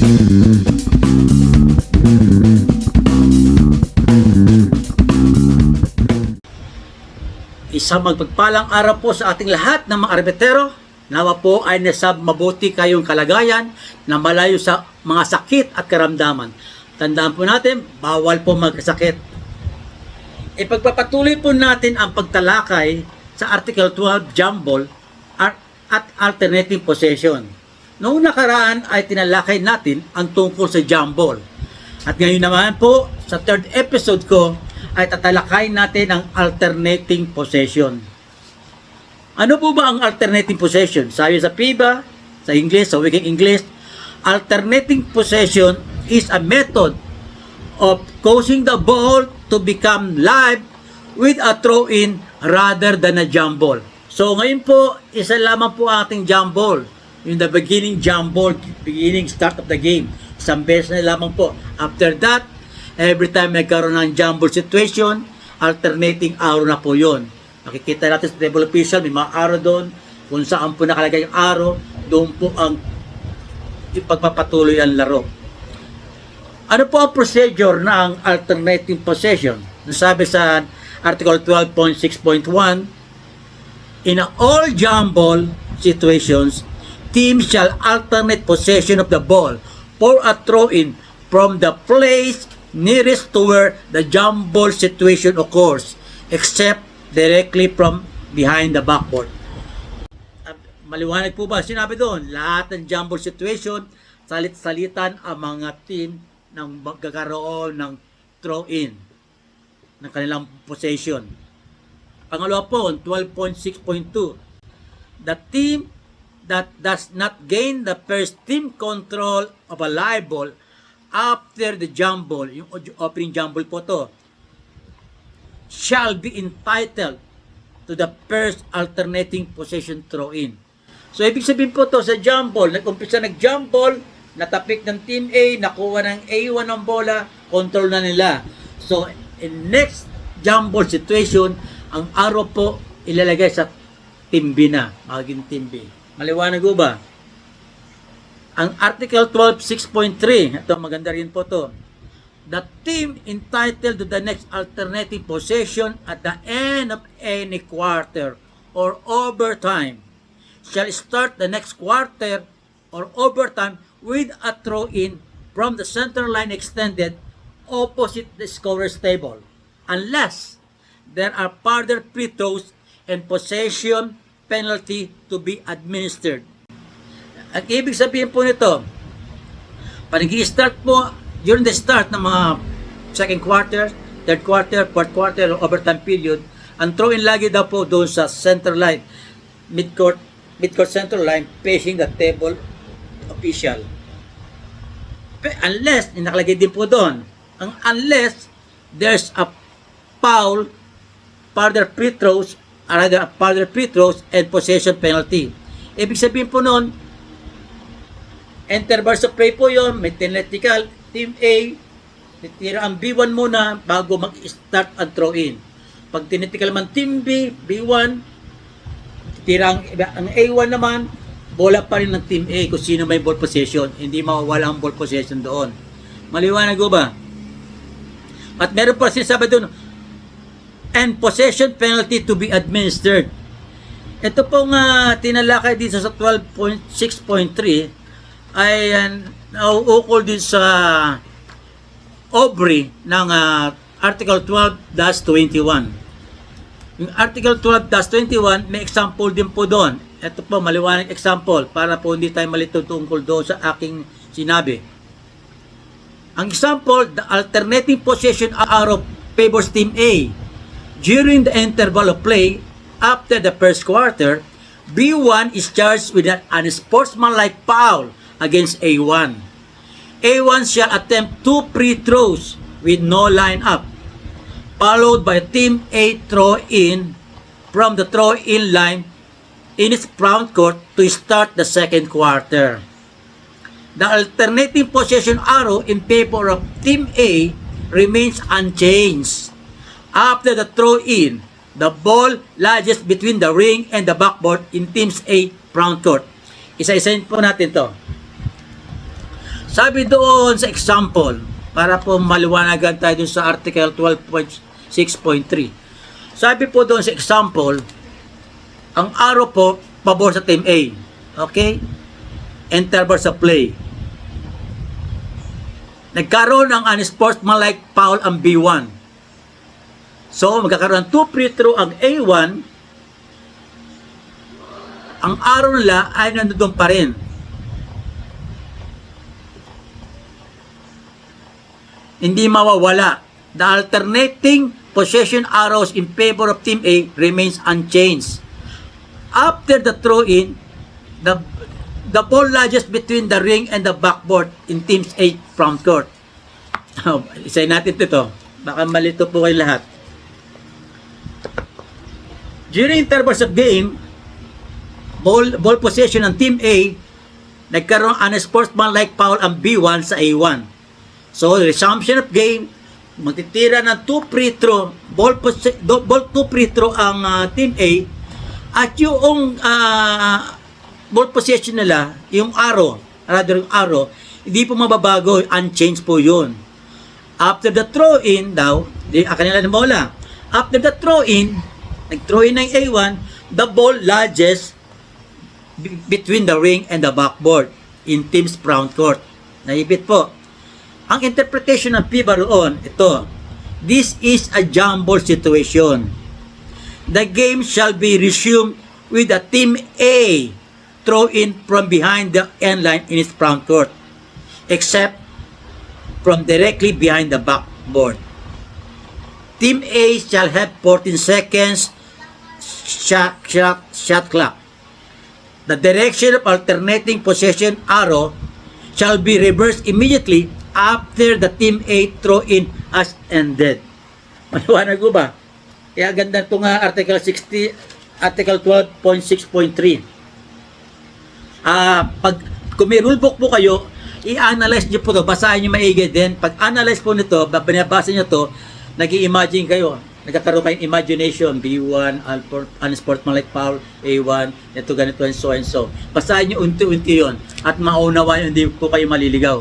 Isang magpagpalang araw po sa ating lahat ng mga arbitero. Nawa po ay nasa mabuti kayong kalagayan na malayo sa mga sakit at karamdaman. Tandaan po natin, bawal po magkasakit. Ipagpapatuloy po natin ang pagtalakay sa Article 12 jump ball at alternating possession. Noong nakaraan ay tinalakay natin ang tungkol sa jump ball. At ngayon naman po, sa third episode ko, ay tatalakayin natin ang alternating possession. Ano po ba ang alternating possession? Sabi sa PIBA, sa English, sa Wikang English, alternating possession is a method of causing the ball to become live with a throw-in rather than a jump ball. So ngayon po, isa lamang po ang ating jump ball. In the beginning jump ball, beginning start of the game. Isang beses na lamang po. After that, every time nagkaroon ng jump ball situation, alternating arrow na po yun. Makikita natin sa table official, may mga arrow doon. Kung saan po nakalagay yung arrow, doon po ang ipagpapatuloy ang laro. Ano po ang procedure ng alternating possession? Nasabi sa Article 12.6.1, in all jump ball situations, teams shall alternate possession of the ball for a throw-in from the place nearest to where the jump ball situation occurs, except directly from behind the backboard. Maliwanag po ba sinabi doon? Lahat ng jump ball situation, salit-salitan ang mga team ng magkakaroon ng throw-in ng kanilang possession. Pangalawa po, 12.6.2, the team that does not gain the first team control of a live ball after the jump ball, yung opening jump ball po to, shall be entitled to the first alternating possession throw-in. So, ibig sabihin po to sa jump ball, nag-umpisa nag-jump ball, natapik ng Team A, nakuha ng A1 ng bola, control na nila. So, in next jump ball situation, ang arrow po ilalagay sa Team B na, magiging Team B. Maliwanag po ba? Ang Article 12.6.3, ito maganda rin po to. The team entitled to the next alternating possession at the end of any quarter or overtime shall start the next quarter or overtime with a throw-in from the center line extended opposite the scorer's table, unless there are further free throws and possession penalty to be administered. Ang ibig sabihin po nito, pag nag-i-start po, during the start ng mga second quarter, third quarter, fourth quarter, or overtime period, ang throw-in lagi daw po doon sa center line, midcourt center line, facing the table official. Unless, nakalagay din po doon, unless there's a foul, further free throws, and possession penalty. Ibig sabihin po noon, enter bars of play po yun, may theoretical, Team A, titira ang B1 muna bago mag-start ang throw-in. Pag theoretical naman Team B, B1, titira ang A1 naman, bola pa rin ng Team A kung sino may ball possession. Hindi mawawala ang ball possession doon. Maliwanag ko ba? At meron pa sinasabi doon, and possession penalty to be administered. Ito pong tinalakay dito sa 12.6.3 ay nauukol din sa OBRI ng Article 12-21. Yung Article 12-21, may example din po doon. Ito po, maliwanag example para po hindi tayo malito tungkol doon sa aking sinabi. Ang example, the alternating possession arrow favors Team A. During the interval of play, after the first quarter, B1 is charged with an unsportsmanlike foul against A1. A1 shall attempt 2 free throws with no line-up, followed by Team A throw-in from the throw-in line in its front court to start the second quarter. The alternating possession arrow in favor of Team A remains unchanged. After the throw-in, the ball lodges between the ring and the backboard in Teams A front court. Isa-isahin po natin to. Sabi doon sa example, para po maliwanagan tayo dun sa Article 12.6.3. Sabi po doon sa example, ang arrow po, pabor sa Team A. Okay? Interval sa play. Nagkaroon ng unsportsmanlike foul ang B1. So, magkakaroon ng 2 free throw ang A1. Ang arrow nila ay nandoon pa rin. Hindi mawawala. The alternating possession arrows in favor of Team A remains unchanged. After the throw-in, the ball lodges between the ring and the backboard in Team's 8 front court. Isayin natin ito. Baka malito po kayo lahat. During intervals of game, ball possession ng Team A, nagkaroon ng unsportsmanlike foul ang B1 sa A1. So, resumption of game, magtitira ng 2 free throw, ball 2 free throw ang Team A, at yung ball possession nila, yung arrow, hindi po mababago, unchanged po yun. After the throw-in daw, kanila na bola. After the throw-in, nag-throw-in ng A1, the ball lodges between the ring and the backboard in Team's front court. Naibit po. Ang interpretation ng FIBA roon, ito, this is a jump ball situation. The game shall be resumed with the Team A throw in from behind the end line in its front court, except from directly behind the backboard. Team A shall have 14 seconds shot clock. The direction of alternating possession arrow shall be reversed immediately after the Team A throw in has ended. Maliwanag ko ba? Kaya ganda itong Article 12.6.3. Kung may rulebook po kayo, i-analyze nyo po ito, basahin nyo maigi din. Pag analyze po nito, binabasa nyo ito, nag-i-imagine kayo. Nagkakaroon kayong imagination, B1, unsportsmanlike foul, A1, ito ganito and so and so. Basahin nyo unti-unti yun at maunawa nyo, hindi po kayo maliligaw.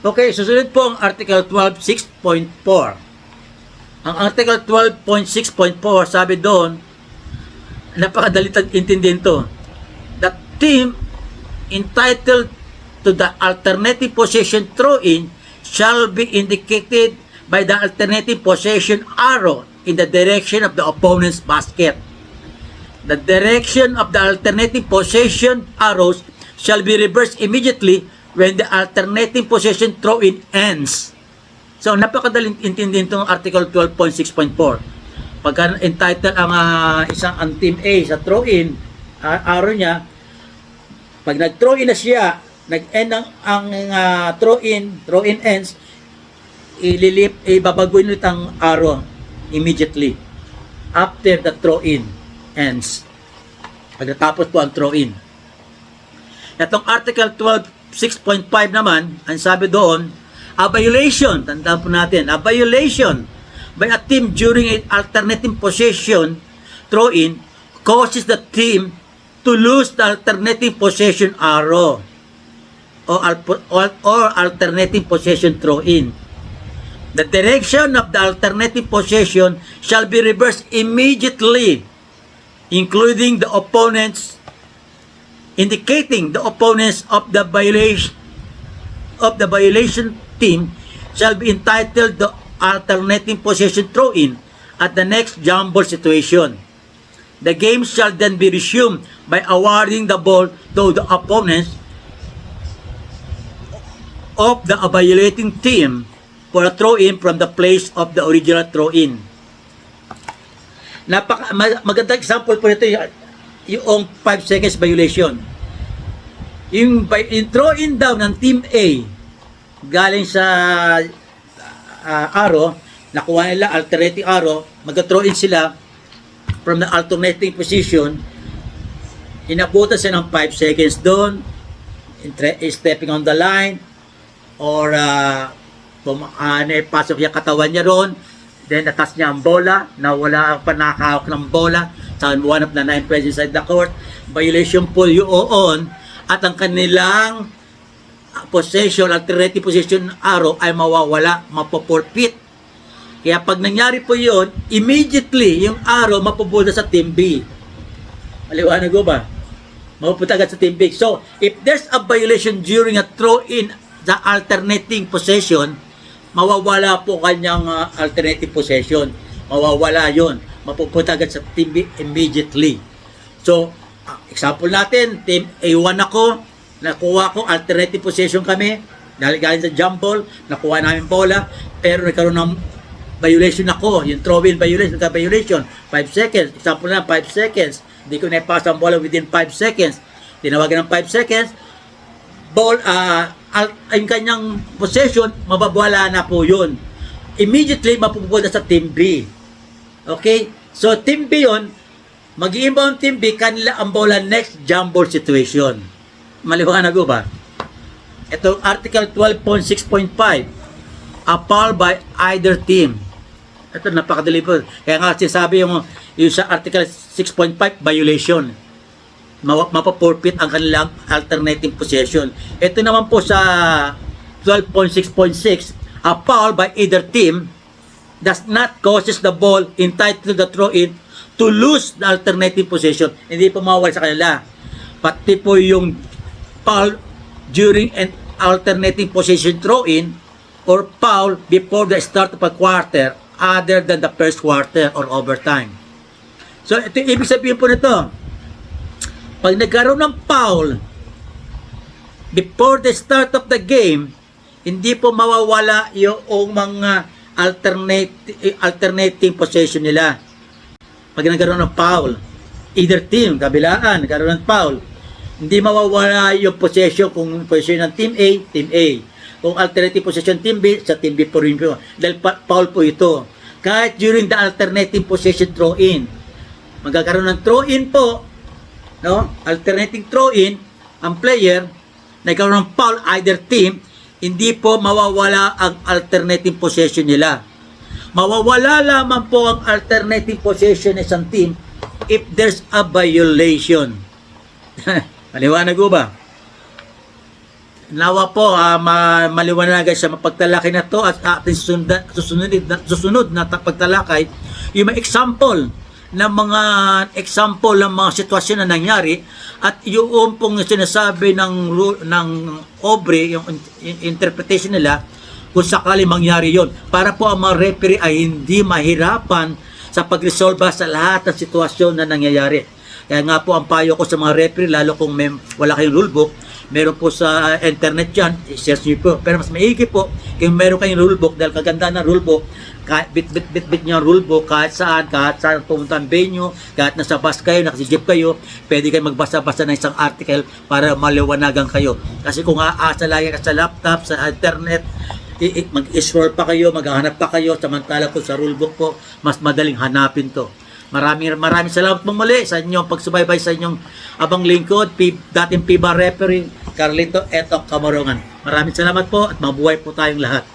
Okay, susunod po ang Article 12.6.4. Ang Article 12.6.4, sabi doon, napakadali intindihin to. The team entitled to the alternative possession throw-in shall be indicated by the alternative possession arrow in the direction of the opponent's basket. The direction of the alternative possession arrows shall be reversed immediately when the alternative possession throw-in ends. So, napakadaling intindihin itong Article 12.6.4. Pagka entitled ang Team A sa throw-in, arrow niya, pag nag-throw-in na siya, nag-end ang throw-in ends, ibabaguin ulit ang arrow immediately after the throw-in ends. Pagkatapos po ang throw-in. Itong Article 12.6.5 naman, ang sabi doon, a violation, tandaan po natin, a violation by a team during an alternating possession throw-in causes the team to lose the alternating possession arrow or alternating possession throw-in. The direction of the alternative possession shall be reversed immediately, including the opponents, indicating the opponents of the violation team shall be entitled to alternating possession throw-in at the next jump ball situation. The game shall then be resumed by awarding the ball to the opponents of the violating team for a throw-in from the place of the original throw-in. Magandang example po nito yung 5 seconds violation. Yung throw-in daw ng Team A galing sa arrow, nakuha nila alternating arrow, mag-throw in sila from the alternating position, inabutan sila ng 5 seconds doon, stepping on the line, or pasok yung katawan niya roon, then natas niya ang bola, nawala ang panakahawak ng bola, sa one of the 9 players inside the court, violation po yun, at ang kanilang possession, alternative possession ng arrow ay mawawala, mapoforfeit. Kaya pag nangyari po yun, immediately yung arrow mapupunta sa team B. Maliwanag ko ba? Mapupunta agad sa team B. So, if there's a violation during a throw-in the alternating possession, mawawala po kanyang alternative possession. Mawawala yon, mapupunta agad sa team B immediately. So, example natin, team A1 ako, nakuha ko, alternative possession kami, dahil galing sa jump ball, nakuha namin bola, pero nagkaroon ng violation ako, yung throw-in violation, violation, 5 seconds, example na, 5 seconds, hindi ko naipasa ang bola within 5 seconds, tinawagan ng 5 seconds, ball, yung kanyang possession, mababwala na po yun. Immediately, mapupunta sa team B. Okay? So, team B yun, mag-i-inbound team B, kanila ang bola next jump ball situation. Maliwanag ko ba? Ito, Article 12.6.5, a foul by either team. Ito, napakadali po. Kaya nga sinasabi yung sa Article 6.5, violation. Mapaporfeit ang kanilang alternating possession. Ito naman po sa 12.6.6, a foul by either team does not causes the ball entitled to the throw-in to lose the alternative possession. Hindi po mawawala sa kanila. Pati po yung foul during an alternating possession throw-in or foul before the start of a quarter other than the first quarter or overtime. So, ito ibig sabihin po nito. Pag nagkaroon ng foul before the start of the game, hindi po mawawala yung mga alternating possession nila. Pag nagkaroon ng foul, either team, kabilaan, nagkaroon ng foul, hindi mawawala yung possession kung possession ng team A, team A. Kung alternative possession team B, sa team B po rin po. Dahil foul po ito. Kahit during the alternative possession throw-in, magkakaroon ng throw-in po, no? Alternating throw-in, ang player, nagkaroon ng foul either team, hindi po mawawala ang alternative possession nila. Mawawala lamang po ang alternative possession ng isang team if there's a violation. Maliwanag ko ba? Nawa po, maliwanagan sa mapagtalakay na to at ating susunod na pagtalakay yung mga example ng mga sitwasyon na nangyari at yung pong sinasabi ng Obre, yung interpretation nila kung sakali mangyari yon, para po ang mga referee ay hindi mahirapan sa pagresolba sa lahat ng sitwasyon na nangyayari. Kaya nga po ang payo ko sa mga referee, lalo kung wala kayong rulebook, meron po sa internet dyan, i-search nyo po. Pero mas maigi po, kung meron kayong rulebook, dahil kaganda ng rulebook, kahit bit nyo ang rulebook, kahit saan pumunta ang venue, kahit nasa bus kayo, nakasijip kayo, pwede kayo magbasa-basa ng isang article para maliwanagan kayo. Kasi kung aasa lagi ka sa laptop, sa internet, mag-scroll pa kayo, maghahanap pa kayo, samantala po sa rulebook po, mas madaling hanapin to. Maraming salamat po muli sa inyong pagsubaybay sa inyong abang lingkod, dating PIBA referee, Carlito Etok Camarongan. Maraming salamat po at mabuhay po tayong lahat.